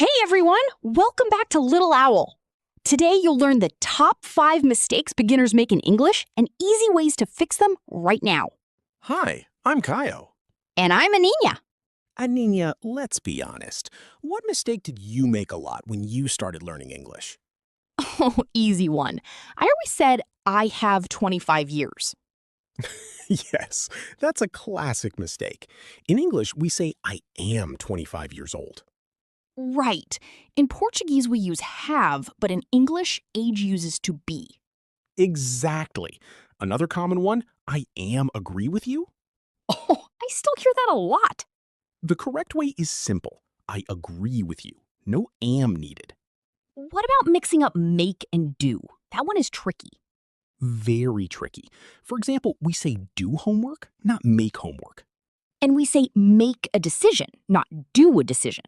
Hey everyone, welcome back to Little Owl. Today you'll learn the top 5 mistakes beginners make in English and easy ways to fix them right now. Hi, I'm Kaio. And I'm Anina. Anina, let's be honest. What mistake did you make a lot when you started learning English? Oh, easy one. I always said I have 25 years. Yes, that's a classic mistake. In English, we say I am 25 years old. Right. In Portuguese we use have, but in English age uses to be. Exactly. Another common one, I am agree with you. Oh, I still hear that a lot. The correct way is simple. I agree with you. No am needed. What about mixing up make and do? That one is tricky. Very tricky. For example, we say do homework, not make homework. And we say make a decision, not do a decision.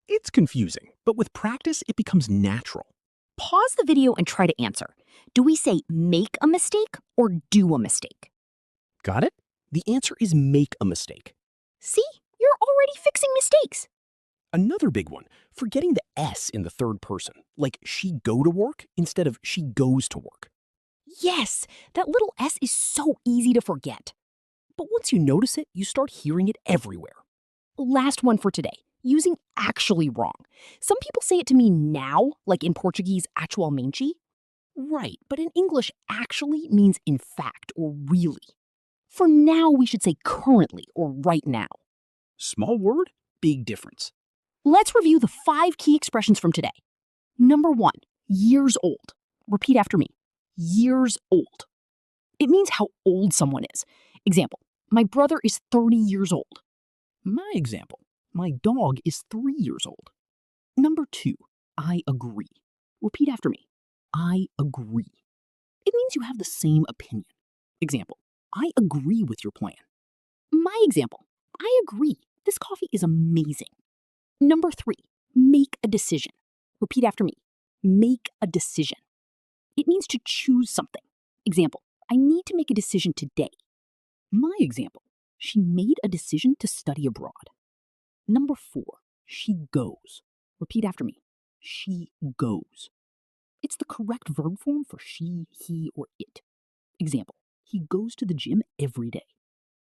It's confusing, but with practice, it becomes natural. Pause the video and try to answer. Do we say make a mistake or do a mistake? Got it? The answer is make a mistake. See, you're already fixing mistakes. Another big one, forgetting the S in the third person, like she go to work instead of she goes to work. Yes, that little S is so easy to forget. But once you notice it, you start hearing it everywhere. Last one for today, using actually wrong. Some people say it to mean now, like in Portuguese, atualmente. Right, but in English, actually means in fact or really. For now, we should say currently or right now. Small word, big difference. Let's review the 5 key expressions from today. Number 1, years old. Repeat after me. Years old. It means how old someone is. Example, my brother is 30 years old. My example, my dog is 3 years old. Number 2, I agree. Repeat after me. I agree. It means you have the same opinion. Example, I agree with your plan. My example, I agree. This coffee is amazing. Number 3, make a decision. Repeat after me. Make a decision. It means to choose something. Example, I need to make a decision today. My example, she made a decision to study abroad. Number 4, she goes. Repeat after me. She goes. It's the correct verb form for she, he, or it. Example, he goes to the gym every day.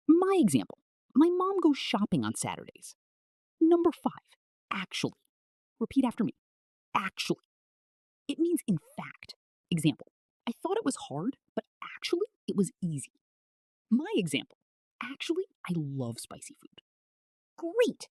My example, my mom goes shopping on Saturdays. Number 5, actually. Repeat after me. Actually. It means in fact. Example, I thought it was hard, but actually it was easy. My example, actually, I love spicy food. Great!